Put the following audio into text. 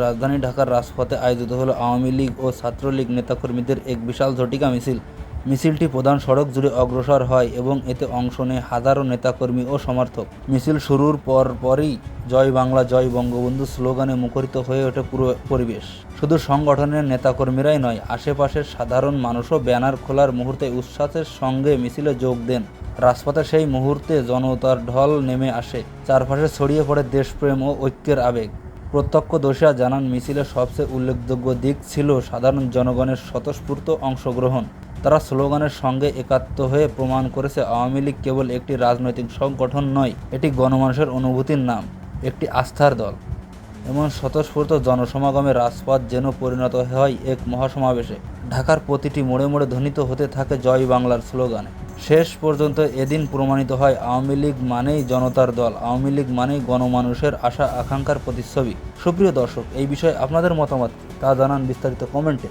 রাজধানী ঢাকার রাজপথে আয়োজিত হলো আওয়ামী লীগ ও ছাত্রলীগ নেতাকর্মীদের এক বিশাল ঝটিকা মিছিল। মিছিলটি প্রধান সড়ক জুড়ে অগ্রসর হয় এবং এতে অংশ নেয় হাজারো নেতাকর্মী ও সমর্থক। মিছিল শুরুর পরপরই জয় বাংলা জয় বঙ্গবন্ধু স্লোগানে মুখরিত হয়ে ওঠে পুরো পরিবেশ। শুধু সংগঠনের নেতাকর্মীরাই নয়, আশেপাশের সাধারণ মানুষও ব্যানার খোলার মুহূর্তে উচ্ছ্বাসের সঙ্গে মিছিলে যোগ দেন। রাজপথে সেই মুহূর্তে জনতার ঢল নেমে আসে, চারপাশে ছড়িয়ে পড়ে দেশপ্রেম ও ঐক্যের আবেগ। প্রত্যক্ষদর্শীরা জানান, মিছিলের সবচেয়ে উল্লেখযোগ্য দিক ছিল সাধারণ জনগণের স্বতঃস্ফূর্ত অংশগ্রহণ। তারা স্লোগানের সঙ্গে একাত্ম হয়ে প্রমাণ করেছে আওয়ামী লীগ কেবল একটি রাজনৈতিক সংগঠন নয়, এটি গণমানুষের অনুভূতির নাম, একটি আস্থার দল। এমন স্বতঃস্ফূর্ত জনসমাগমে রাজপথ যেন পরিণত হয় এক মহাসমাবেশে। ঢাকার প্রতিটি মোড়ে মোড়ে ধ্বনিত হতে থাকে জয় বাংলার স্লোগানে। শেষ পর্যন্ত এদিন প্রমাণিত হয়, আওয়ামী লীগ মানেই জনতার দল, আওয়ামী লীগ মানেই গণমানুষের আশা আকাঙ্ক্ষার প্রতিচ্ছবি। সুপ্রিয় দর্শক, এই বিষয়ে আপনাদের মতামত তা জানান বিস্তারিত কমেন্টে।